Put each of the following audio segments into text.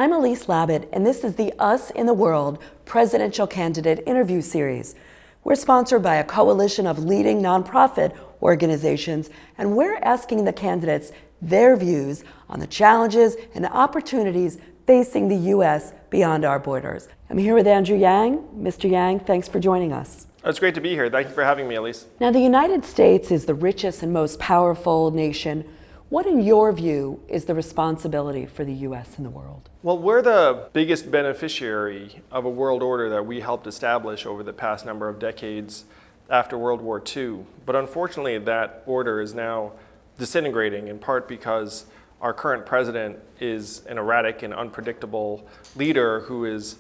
I'm Elise Labott, and this is the Us in the World Presidential Candidate Interview Series. We're sponsored by a coalition of leading nonprofit organizations, and we're asking the candidates their views on the challenges and opportunities facing the U.S. beyond our borders. I'm here with Andrew Yang. Mr. Yang, thanks for joining us. It's great to be here. Thank you for having me, Elise. Now, the United States is the richest and most powerful nation. What, in your view, is the responsibility for the U.S. in the world? Well, we're the biggest beneficiary of a world order that we helped establish over the past number of decades after World War II. But unfortunately, that order is now disintegrating, in part because our current president is an erratic and unpredictable leader who is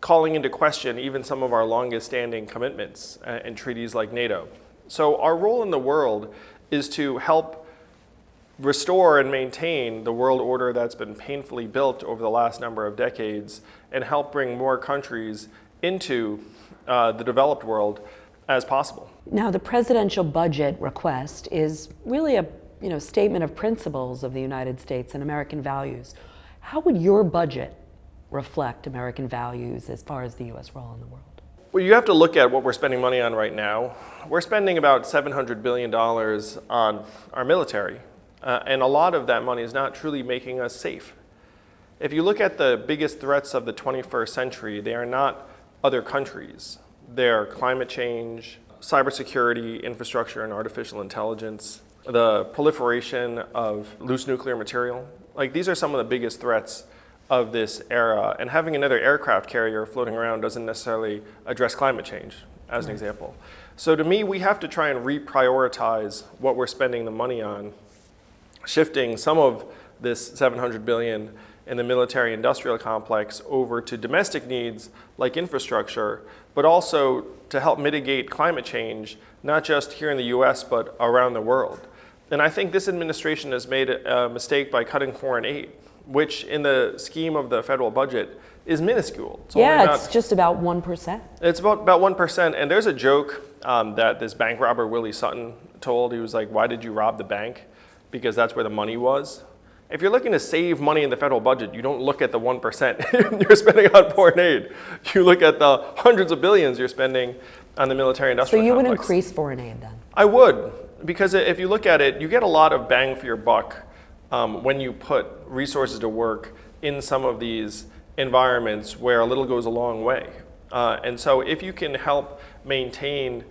calling into question even some of our longest standing commitments and treaties like NATO. So our role in the world is to help restore and maintain the world order that's been painfully built over the last number of decades and help bring more countries into the developed world as possible. Now, the presidential budget request is really a statement of principles of the United States and American values. How would your budget reflect American values as far as the U.S. role in the world? Well, you have to look at what we're spending money on right now. We're spending about $700 billion on our military. And a lot of that money is not truly making us safe. If you look at the biggest threats of the 21st century, they are not other countries. They're climate change, cybersecurity, infrastructure, and artificial intelligence, the proliferation of loose nuclear material. Like, these are some of the biggest threats of this era. And having another aircraft carrier floating around doesn't necessarily address climate change, as an example. So to me, we have to try and reprioritize what we're spending the money on, shifting some of this $700 billion in the military industrial complex over to domestic needs like infrastructure, but also to help mitigate climate change, not just here in the US, but around the world. And I think this administration has made a mistake by cutting foreign aid, which in the scheme of the federal budget is minuscule. It's just about 1%. It's about 1%. And there's a joke that this bank robber, Willie Sutton, told. He was like, "Why did you rob the bank?" Because that's where the money was. If you're looking to save money in the federal budget, you don't look at the 1% you're spending on foreign aid. You look at the hundreds of billions you're spending on the military industrial complex. So you would increase foreign aid then? I would, because if you look at it, you get a lot of bang for your buck when you put resources to work in some of these environments where a little goes a long way. And so if you can help maintain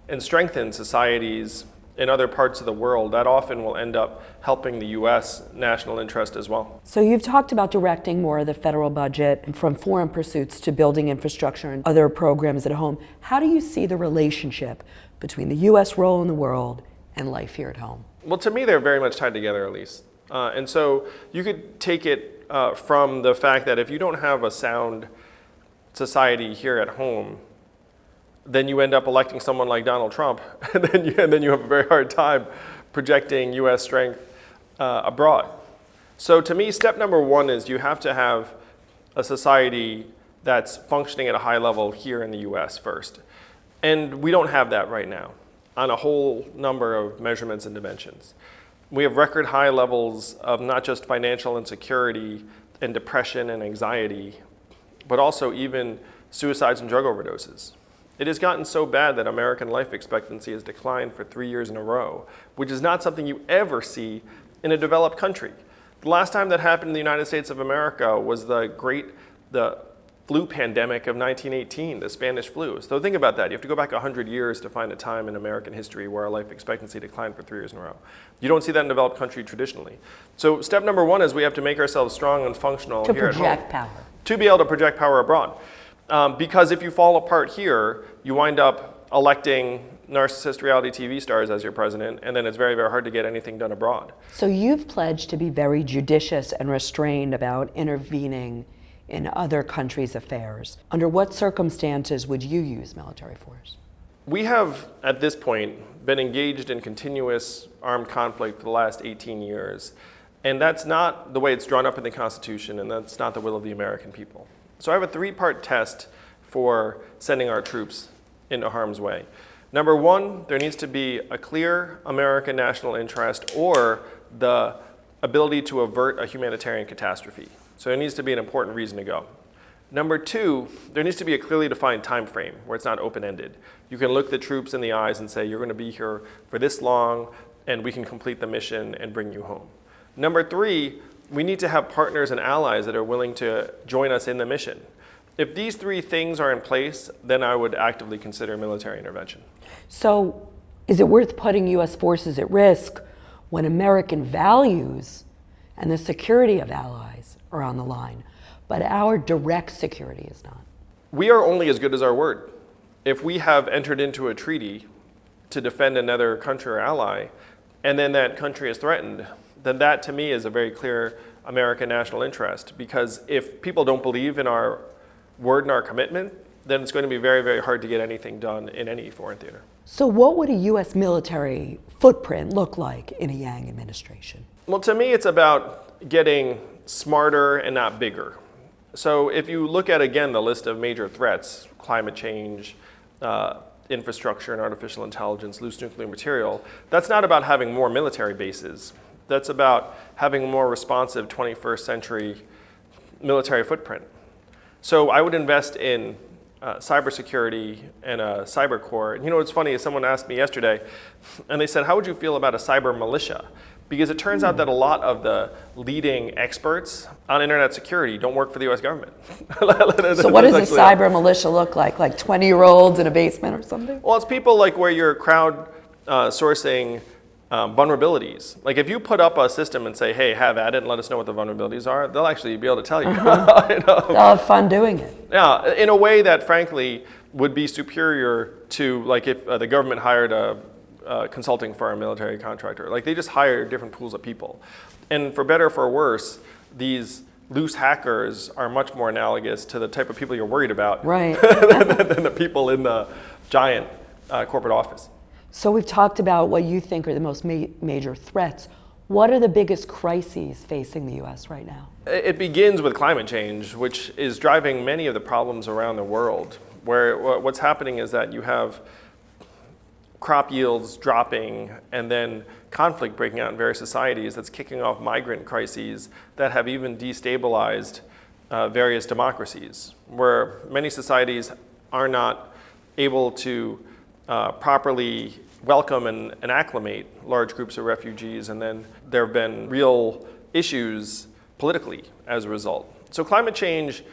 and strengthen societies in other parts of the world, that often will end up helping the U.S. national interest as well. So you've talked about directing more of the federal budget from foreign pursuits to building infrastructure and other programs at home. How do you see the relationship between the U.S. role in the world and life here at home? Well, to me, they're very much tied together, Elise. And so you could take it from the fact that if you don't have a sound society here at home, then you end up electing someone like Donald Trump, and then you have a very hard time projecting U.S. strength abroad. So to me, step number one is you have to have a society that's functioning at a high level here in the U.S. first. And we don't have that right now on a whole number of measurements and dimensions. We have record high levels of not just financial insecurity and depression and anxiety, but also even suicides and drug overdoses. It has gotten so bad that American life expectancy has declined for 3 years in a row, which is not something you ever see in a developed country. The last time that happened in the United States of America was the flu pandemic of 1918, the Spanish flu. So think about that. You have to go back 100 years to find a time in American history where our life expectancy declined for 3 years in a row. You don't see that in a developed country traditionally. So step number one is we have to make ourselves strong and functional here at home. To project power. To be able to project power abroad. Because if you fall apart here, you wind up electing narcissist reality TV stars as your president, and then it's very, very hard to get anything done abroad. So you've pledged to be very judicious and restrained about intervening in other countries' affairs. Under what circumstances would you use military force? We have, at this point, been engaged in continuous armed conflict for the last 18 years. And that's not the way it's drawn up in the Constitution, and that's not the will of the American people. So I have a three-part test for sending our troops into harm's way. Number one, there needs to be a clear American national interest or the ability to avert a humanitarian catastrophe. So it needs to be an important reason to go. Number two, there needs to be a clearly defined time frame where it's not open-ended. You can look the troops in the eyes and say, you're going to be here for this long, and we can complete the mission and bring you home. Number three, we need to have partners and allies that are willing to join us in the mission. If these three things are in place, then I would actively consider military intervention. So is it worth putting U.S. forces at risk when American values and the security of allies are on the line, but our direct security is not? We are only as good as our word. If we have entered into a treaty to defend another country or ally, and then that country is threatened, then that to me is a very clear American national interest. Because if people don't believe in our word and our commitment, then it's going to be very, very hard to get anything done in any foreign theater. So what would a U.S. military footprint look like in a Yang administration? Well, to me, it's about getting smarter and not bigger. So if you look at, again, the list of major threats, climate change, infrastructure and artificial intelligence, loose nuclear material, that's not about having more military bases. That's about having a more responsive 21st century military footprint. So I would invest in cybersecurity and a cyber corps. And you know what's funny is someone asked me yesterday, and they said, how would you feel about a cyber militia? Because it turns out that a lot of the leading experts on internet security don't work for the US government. So what does a cyber militia look like? Like 20-year-olds in a basement or something? Well, it's people like where you're crowd sourcing vulnerabilities. Like if you put up a system and say, hey, have at it and let us know what the vulnerabilities are, they'll actually be able to tell you. You know? They'll have fun doing it. Yeah, in a way that frankly would be superior to like if the government hired a consulting firm, military contractor. Like they just hire different pools of people. And for better or for worse, these loose hackers are much more analogous to the type of people you're worried about Right. than the people in the giant corporate office. So we've talked about what you think are the most major threats. What are the biggest crises facing the U.S. right now? It begins with climate change, which is driving many of the problems around the world, where what's happening is that you have crop yields dropping and then conflict breaking out in various societies that's kicking off migrant crises that have even destabilized various democracies, where many societies are not able to properly welcome and acclimate large groups of refugees, and then there have been real issues politically as a result. So climate change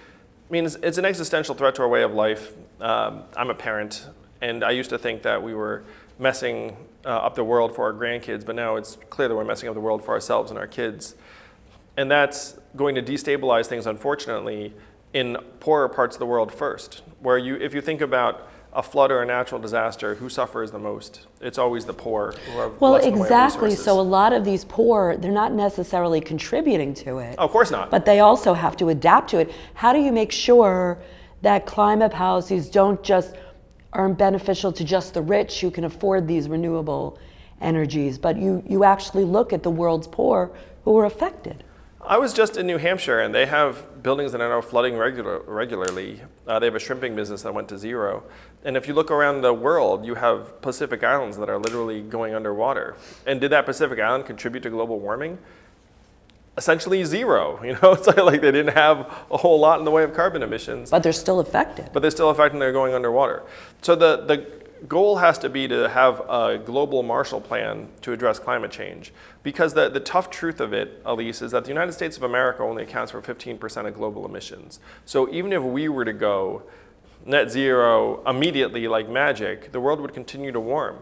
means it's an existential threat to our way of life. I'm a parent, and I used to think that we were messing up the world for our grandkids, but now it's clear that we're messing up the world for ourselves and our kids. And that's going to destabilize things, unfortunately, in poorer parts of the world first, where if you think about a flood or a natural disaster, who suffers the most? It's always the poor who have less in the way of exactly. resources. So a lot of these poor, they're not necessarily contributing to it. Oh, of course not. But they also have to adapt to it. How do you make sure that climate policies aren't beneficial to just the rich who can afford these renewable energies, but you actually look at the world's poor who are affected? I was just in New Hampshire, and they have buildings that are now flooding regularly. They have a shrimping business that went to zero. And if you look around the world, you have Pacific Islands that are literally going underwater. And did that Pacific Island contribute to global warming? Essentially zero. You know, it's like they didn't have a whole lot in the way of carbon emissions. But they're still affected. But they're still affected, and they're going underwater. So the goal has to be to have a global Marshall Plan to address climate change. Because the tough truth of it, Elise, is that the United States of America only accounts for 15% of global emissions. So even if we were to go net zero immediately like magic, the world would continue to warm.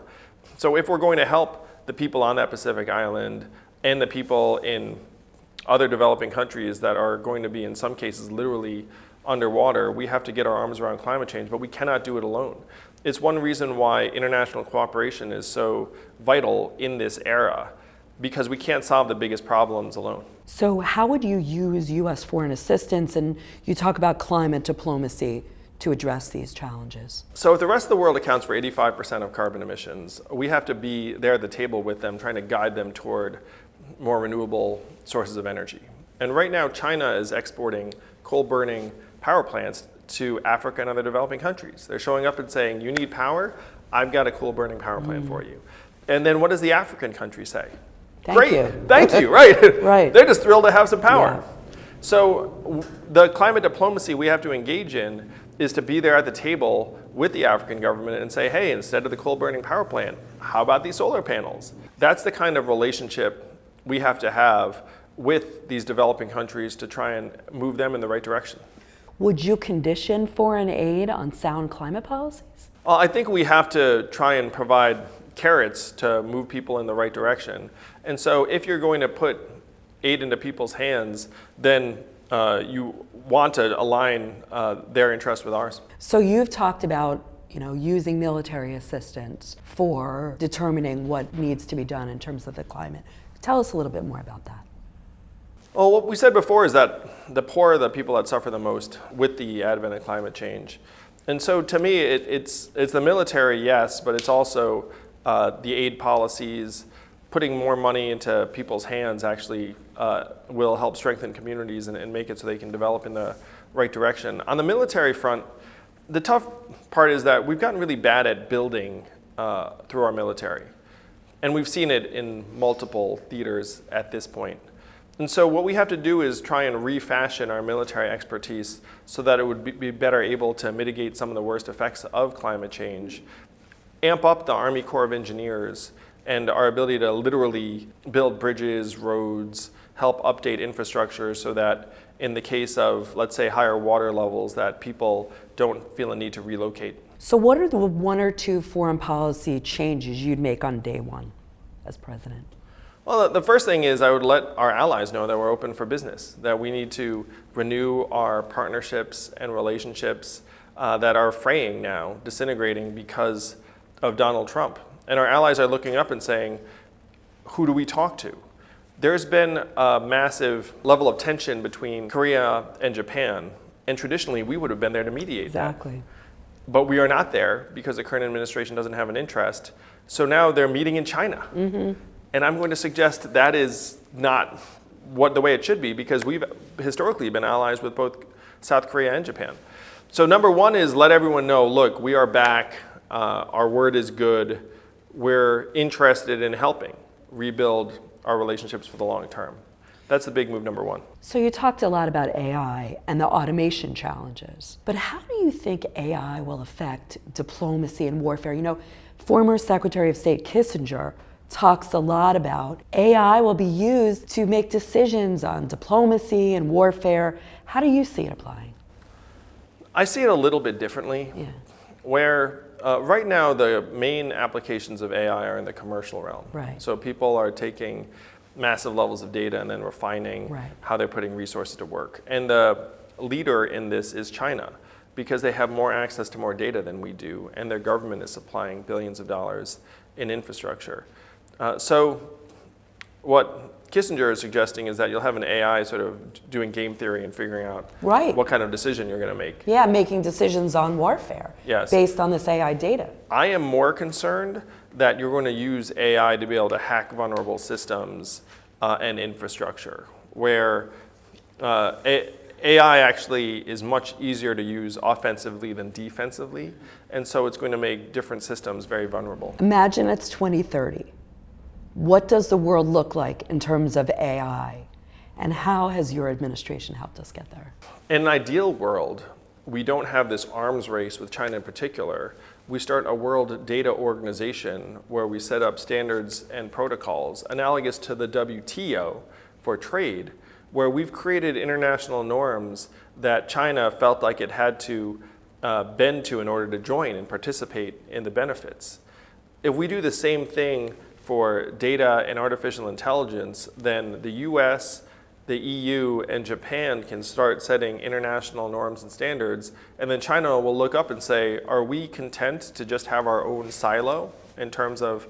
So if we're going to help the people on that Pacific Island and the people in other developing countries that are going to be in some cases literally underwater, we have to get our arms around climate change, but we cannot do it alone. It's one reason why international cooperation is so vital in this era, because we can't solve the biggest problems alone. So how would you use U.S. foreign assistance, and you talk about climate diplomacy, to address these challenges? So if the rest of the world accounts for 85% of carbon emissions, we have to be there at the table with them, trying to guide them toward more renewable sources of energy. And right now, China is exporting coal-burning power plants to Africa and other developing countries. They're showing up and saying, you need power? I've got a coal-burning power plant for you. And then what does the African country say? Thank you. Thank you, right. Right. They're just thrilled to have some power. Yeah. The climate diplomacy we have to engage in is to be there at the table with the African government and say, hey, instead of the coal-burning power plant, how about these solar panels? That's the kind of relationship we have to have with these developing countries to try and move them in the right direction. Would you condition foreign aid on sound climate policies? Well, I think we have to try and provide carrots to move people in the right direction. And so if you're going to put aid into people's hands, then you want to align their interests with ours. So you've talked about using military assistance for determining what needs to be done in terms of the climate. Tell us a little bit more about that. Well, what we said before is that the poor are the people that suffer the most with the advent of climate change. And so to me, it's the military, yes, but it's also the aid policies. Putting more money into people's hands actually will help strengthen communities and make it so they can develop in the right direction. On the military front, the tough part is that we've gotten really bad at building through our military. And we've seen it in multiple theaters at this point. And so what we have to do is try and refashion our military expertise so that it would be better able to mitigate some of the worst effects of climate change, amp up the Army Corps of Engineers and our ability to literally build bridges, roads, help update infrastructure so that in the case of, let's say, higher water levels, that people don't feel a need to relocate. So what are the one or two foreign policy changes you'd make on day one as president? Well, the first thing is I would let our allies know that we're open for business, that we need to renew our partnerships and relationships that are fraying now, disintegrating because of Donald Trump. And our allies are looking up and saying, who do we talk to? There's been a massive level of tension between Korea and Japan, and traditionally we would have been there to mediate Exactly. that. But we are not there because the current administration doesn't have an interest. So now they're meeting in China. Mm-hmm. And I'm going to suggest that is not the way it should be, because we've historically been allies with both South Korea and Japan. So number one is let everyone know, look, we are back, our word is good, we're interested in helping rebuild our relationships for the long term. That's the big move number one. So you talked a lot about AI and the automation challenges, but how do you think AI will affect diplomacy and warfare? Former Secretary of State Kissinger talks a lot about AI will be used to make decisions on diplomacy and warfare. How do you see it applying? I see it a little bit differently, where right now the main applications of AI are in the commercial realm. Right. So people are taking massive levels of data and then refining how they're putting resources to work. And the leader in this is China, because they have more access to more data than we do, and their government is supplying billions of dollars in infrastructure. So what Kissinger is suggesting is that you'll have an AI sort of doing game theory and figuring out what kind of decision you're going to make. Yeah, making decisions on warfare based on this AI data. I am more concerned that you're going to use AI to be able to hack vulnerable systems and infrastructure, where AI actually is much easier to use offensively than defensively, and so it's going to make different systems very vulnerable. Imagine it's 2030. What does the world look like in terms of AI, and how has your administration helped us get there? In an ideal world, we don't have this arms race with China in particular. We start a world data organization where we set up standards and protocols analogous to the WTO for trade, where we've created international norms that China felt like it had to bend to in order to join and participate in the benefits. If we do the same thing for data and artificial intelligence, then the US, the EU, and Japan can start setting international norms and standards, and then China will look up and say, are we content to just have our own silo in terms of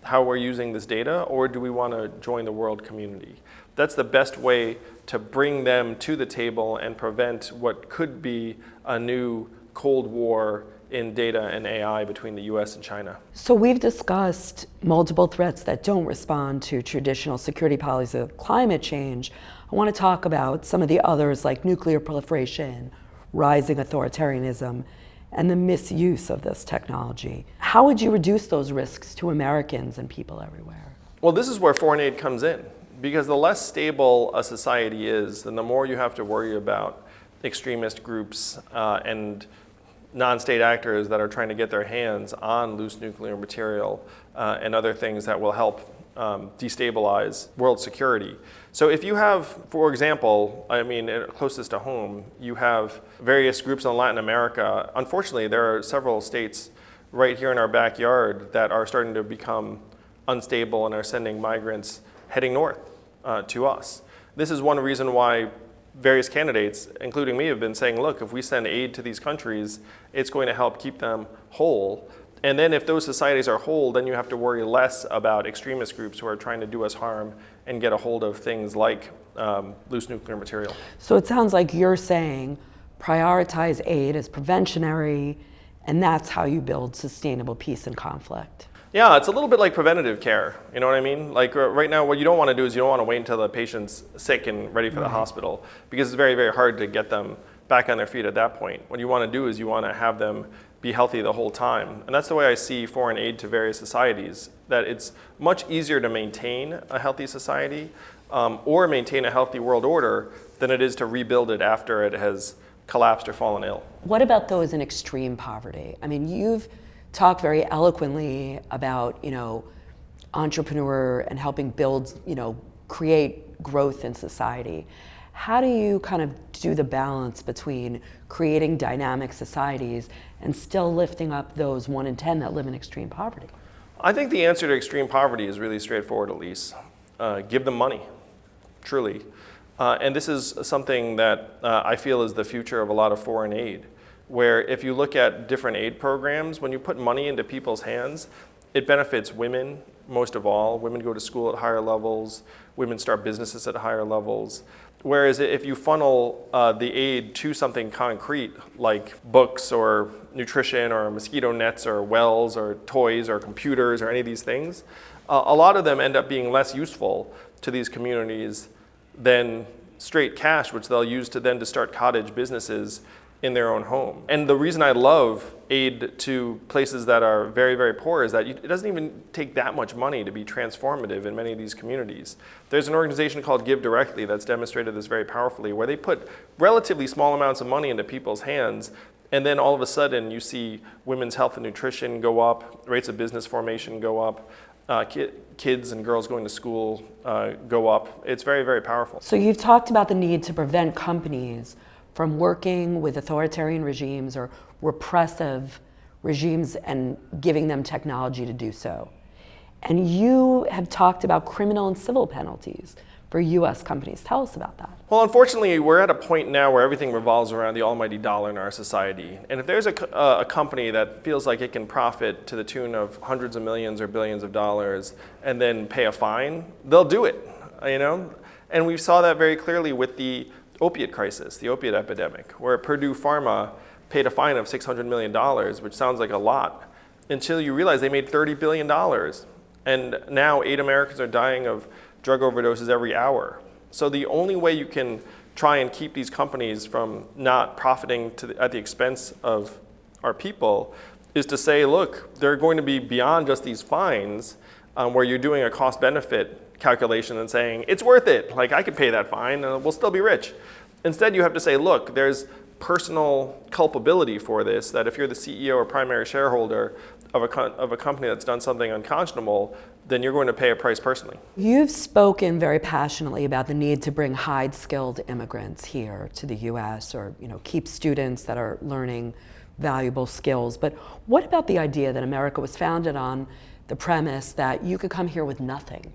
how we're using this data, or do we want to join the world community? That's the best way to bring them to the table and prevent what could be a new Cold War in data and AI between the US and China. So we've discussed multiple threats that don't respond to traditional security policies of climate change. I want to talk about some of the others, like nuclear proliferation, rising authoritarianism, and the misuse of this technology. How would you reduce those risks to Americans and people everywhere? Well, this is where foreign aid comes in, because the less stable a society is, then the more you have to worry about extremist groups and non-state actors that are trying to get their hands on loose nuclear material and other things that will help destabilize world security. So if you have, for example, I mean, closest to home, you have various groups in Latin America. Unfortunately, there are several states right here in our backyard that are starting to become unstable and are sending migrants heading north to us. This is one reason why various candidates, including me, have been saying, look, if we send aid to these countries, it's going to help keep them whole. And then if those societies are whole, then you have to worry less about extremist groups who are trying to do us harm and get a hold of things like loose nuclear material. So it sounds like you're saying prioritize aid as preventionary, and that's how you build sustainable peace and conflict. Yeah, it's a little bit like preventative care. You know what I mean? Like right now, what you don't want to do is you don't want to wait until the patient's sick and ready for the hospital, because it's very, very hard to get them back on their feet at that point. What you want to do is you want to have them be healthy the whole time. And that's the way I see foreign aid to various societies, that it's much easier to maintain a healthy society or maintain a healthy world order than it is to rebuild it after it has collapsed or fallen ill. What about those in extreme poverty? I mean, you've talked very eloquently about, entrepreneur and helping build, create growth in society. How do you kind of do the balance between creating dynamic societies and still lifting up those 1 in 10 that live in extreme poverty? I think the answer to extreme poverty is really straightforward, Elise. Give them money, truly. And this is something that I feel is the future of a lot of foreign aid, where if you look at different aid programs, when you put money into people's hands, it benefits women most of all. Women go to school at higher levels. Women start businesses at higher levels. Whereas if you funnel the aid to something concrete, like books or nutrition or mosquito nets or wells or toys or computers or any of these things, a lot of them end up being less useful to these communities than straight cash, which they'll use to start cottage businesses in their own home. And the reason I love aid to places that are very, very poor is that it doesn't even take that much money to be transformative in many of these communities. There's an organization called Give Directly that's demonstrated this very powerfully, where they put relatively small amounts of money into people's hands, and then all of a sudden you see women's health and nutrition go up, rates of business formation go up, kids and girls going to school go up. It's very, very powerful. So you've talked about the need to prevent companies from working with authoritarian regimes or repressive regimes and giving them technology to do so. And you have talked about criminal and civil penalties for US companies. Tell us about that. Well, unfortunately, we're at a point now where everything revolves around the almighty dollar in our society. And if there's a company that feels like it can profit to the tune of hundreds of millions or billions of dollars and then pay a fine, they'll do it, And we saw that very clearly with the opiate crisis, the opiate epidemic, where Purdue Pharma paid a fine of $600 million, which sounds like a lot, until you realize they made $30 billion. And now 8 Americans are dying of drug overdoses every hour. So the only way you can try and keep these companies from not profiting at the expense of our people is to say, look, they're going to be beyond just these fines where you're doing a cost-benefit calculation and saying, it's worth it, like I could pay that fine and we'll still be rich. Instead, you have to say, look, there's personal culpability for this, that if you're the CEO or primary shareholder of a company that's done something unconscionable, then you're going to pay a price personally. You've spoken very passionately about the need to bring high-skilled immigrants here to the US or keep students that are learning valuable skills. But what about the idea that America was founded on the premise that you could come here with nothing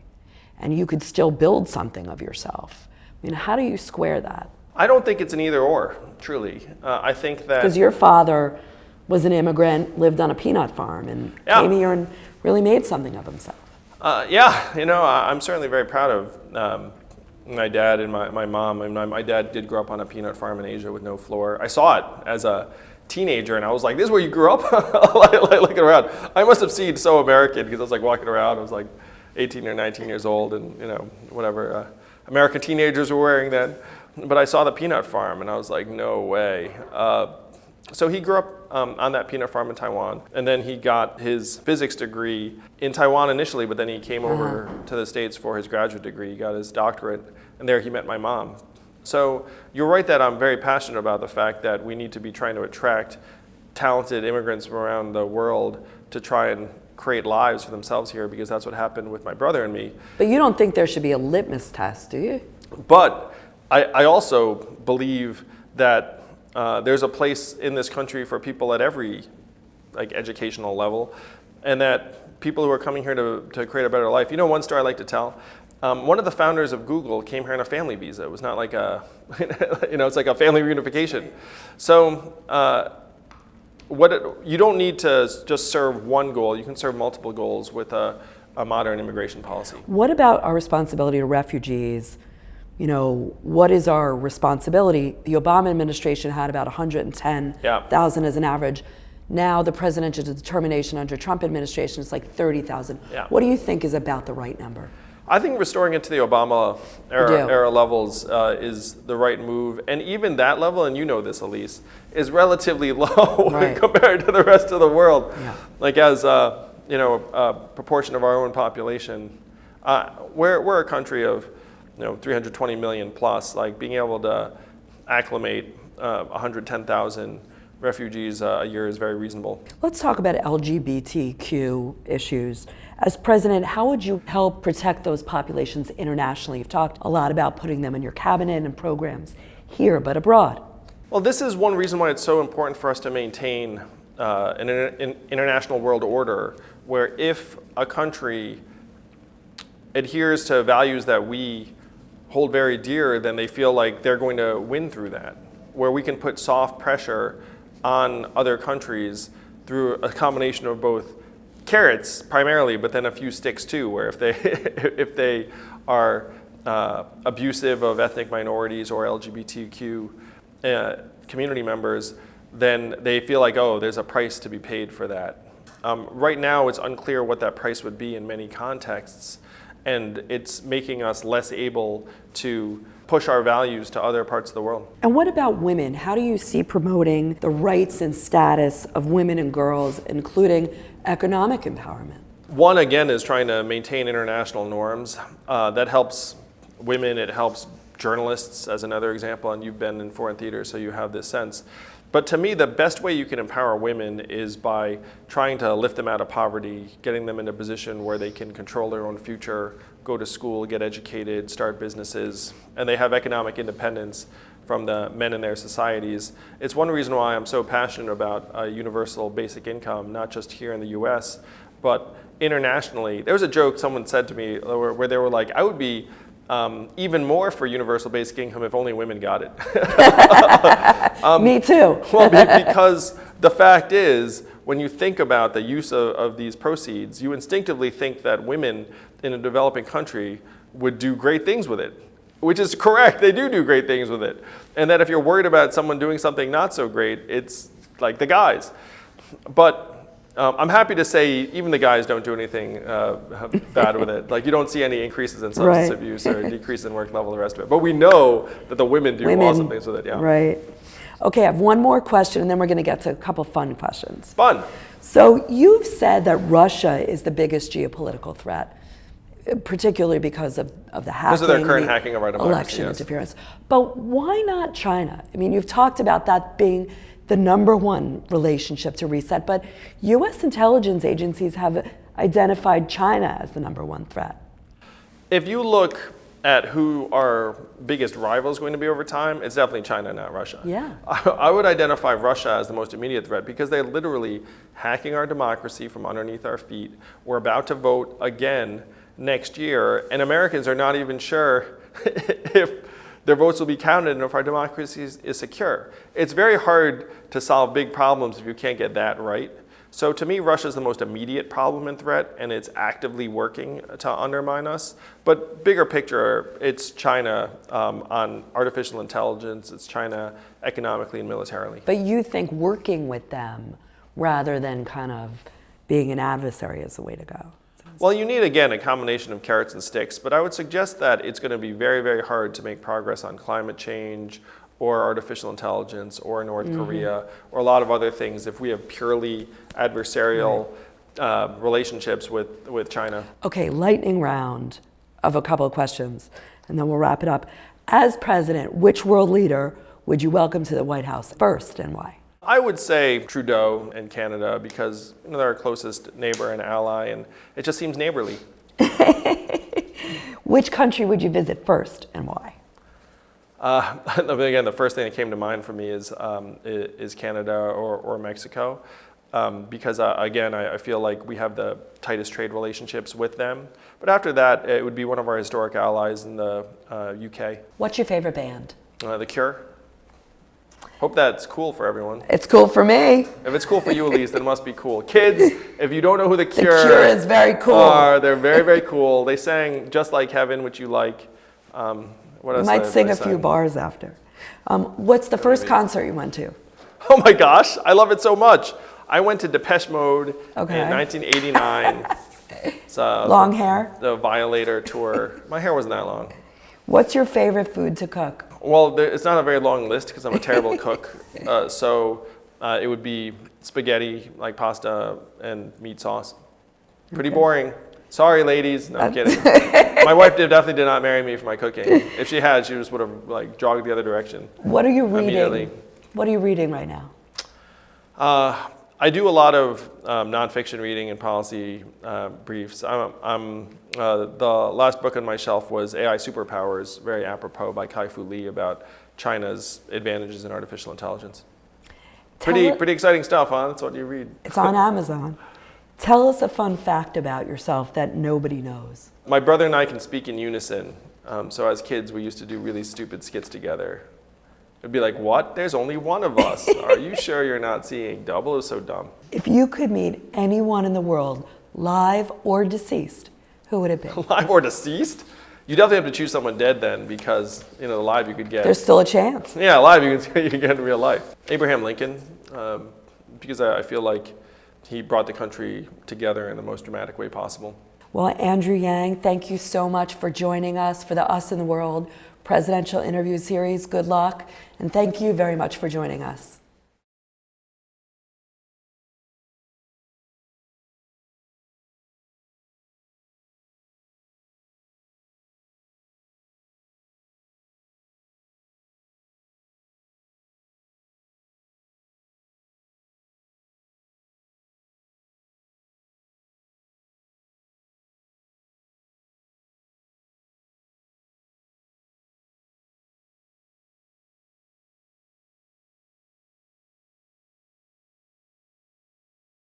and you could still build something of yourself? How do you square that? I don't think it's an either or, truly. I think that... Because your father was an immigrant, lived on a peanut farm, and came here and really made something of himself. I'm certainly very proud of my dad and my mom. And my dad did grow up on a peanut farm in Asia with no floor. I saw it as a teenager, and I was like, this is where you grew up? Looking around. I must have seemed so American, because I was like walking around, I was like 18 or 19 years old, and whatever American teenagers were wearing then. But I saw the peanut farm, and I was like, no way. So he grew up on that peanut farm in Taiwan, and then he got his physics degree in Taiwan initially, but then he came over to the States for his graduate degree. He got his doctorate, and there he met my mom. So you're right that I'm very passionate about the fact that we need to be trying to attract talented immigrants from around the world to try and create lives for themselves here, because that's what happened with my brother and me. But you don't think there should be a litmus test, do you? But I also believe that there's a place in this country for people at every educational level, and that people who are coming here to create a better life. You know, one story I like to tell. One of the founders of Google came here on a family visa. It was not like a, it's like a family reunification. So you don't need to just serve one goal. You can serve multiple goals with a modern immigration policy. What about our responsibility to refugees? You know, what is our responsibility? The Obama administration had about 110,000 as an average. Now the presidential determination under Trump administration is like 30,000. Yeah. What do you think is about the right number? I think restoring it to the Obama era levels is the right move. And even that level, and you know this, Elise, is relatively low compared to the rest of the world. Yeah. Like as a proportion of our own population, we're a country of 320 million plus. Like being able to acclimate 110,000 refugees a year is very reasonable. Let's talk about LGBTQ issues. As president, how would you help protect those populations internationally? You've talked a lot about putting them in your cabinet and programs here, but abroad. Well, this is one reason why it's so important for us to maintain an international world order, where if a country adheres to values that we hold very dear, then they feel like they're going to win through that, where we can put soft pressure on other countries through a combination of both carrots primarily, but then a few sticks too, where if they are abusive of ethnic minorities or LGBTQ community members, then they feel like, oh, there's a price to be paid for that. Right now, it's unclear what that price would be in many contexts, and it's making us less able to push our values to other parts of the world. And what about women? How do you see promoting the rights and status of women and girls, including economic empowerment? One, again, is trying to maintain international norms. That helps women, it helps journalists, as another example, and you've been in foreign theater, so you have this sense. But to me, the best way you can empower women is by trying to lift them out of poverty, getting them in a position where they can control their own future, go to school, get educated, start businesses, and they have economic independence from the men in their societies. It's one reason why I'm so passionate about a universal basic income, not just here in the US, but internationally. There was a joke someone said to me where they were like, I would be even more for universal basic income if only women got it. Me too. Well, because the fact is, when you think about the use of these proceeds, you instinctively think that women in a developing country would do great things with it, which is correct. They do great things with it. And that if you're worried about someone doing something not so great, it's like the guys. But I'm happy to say even the guys don't do anything bad with it. Like you don't see any increases in substance abuse or decrease in work level, the rest of it. But we know that the women do awesome things with it. Yeah. Right. Okay, I have one more question, and then we're going to get to a couple fun questions. Fun. So you've said that Russia is the biggest geopolitical threat, particularly because of the hacking, because of their current hacking of our democracy, election interference. But why not China? I mean, you've talked about that being the number one relationship to reset, but U.S. intelligence agencies have identified China as the number one threat. If you look at who our biggest rival is going to be over time, it's definitely China, not Russia. Yeah. I would identify Russia as the most immediate threat because they're literally hacking our democracy from underneath our feet. We're about to vote again next year, and Americans are not even sure if their votes will be counted and if our democracy is secure. It's very hard to solve big problems if you can't get that right. So to me, Russia is the most immediate problem and threat, and it's actively working to undermine us. But bigger picture, it's China on artificial intelligence, it's China economically and militarily. But you think working with them rather than kind of being an adversary is the way to go? Well, you need, again, a combination of carrots and sticks, but I would suggest that it's going to be very, very hard to make progress on climate change or artificial intelligence or North Korea or a lot of other things if we have purely adversarial relationships with China. Okay, lightning round of a couple of questions, and then we'll wrap it up. As president, which world leader would you welcome to the White House first, and why? I would say Trudeau in Canada because they're our closest neighbor and ally, and it just seems neighborly. Which country would you visit first, and why? Again, the first thing that came to mind for me is Canada or Mexico, because again, I feel like we have the tightest trade relationships with them. But after that, it would be one of our historic allies in the UK. What's your favorite band? The Cure. Hope that's cool for everyone. It's cool for me. If it's cool for you, Elise, then it must be cool. Kids, if you don't know who The Cure, The Cure is very cool. they're very, very cool. They sang Just Like Heaven, which you like. What You else might did sing they a few sang? bars after. What's the first concert you went to? Oh my gosh, I love it so much. I went to Depeche Mode Okay. in 1989. It's, Long hair? The Violator tour. My hair wasn't that long. What's your favorite food to cook? Well, it's not a very long list because I'm a terrible cook. So it would be spaghetti, like pasta and meat sauce. Pretty boring. Sorry, ladies. No, I'm kidding. My wife definitely did not marry me for my cooking. If she had, she just would have like jogged the other direction. What are you Immediately. reading? What are you reading right now? I do a lot of nonfiction reading and policy briefs. The last book on my shelf was AI Superpowers, very apropos, by Kai-Fu Lee about China's advantages in artificial intelligence. Pretty exciting stuff, huh? That's what you read. It's on Amazon. Tell us a fun fact about yourself that nobody knows. My brother and I can speak in unison. So as kids, we used to do really stupid skits together. It'd be like, what? There's only one of us. Are you sure you're not seeing double? It was so dumb. If you could meet anyone in the world, live or deceased, who would it be? Alive or deceased? You definitely have to choose someone dead then, because alive you could get. There's still a chance. Yeah, alive you can get in real life. Abraham Lincoln, because I feel like he brought the country together in the most dramatic way possible. Well, Andrew Yang, thank you so much for joining us for the Us in the World presidential interview series. Good luck, and thank you very much for joining us.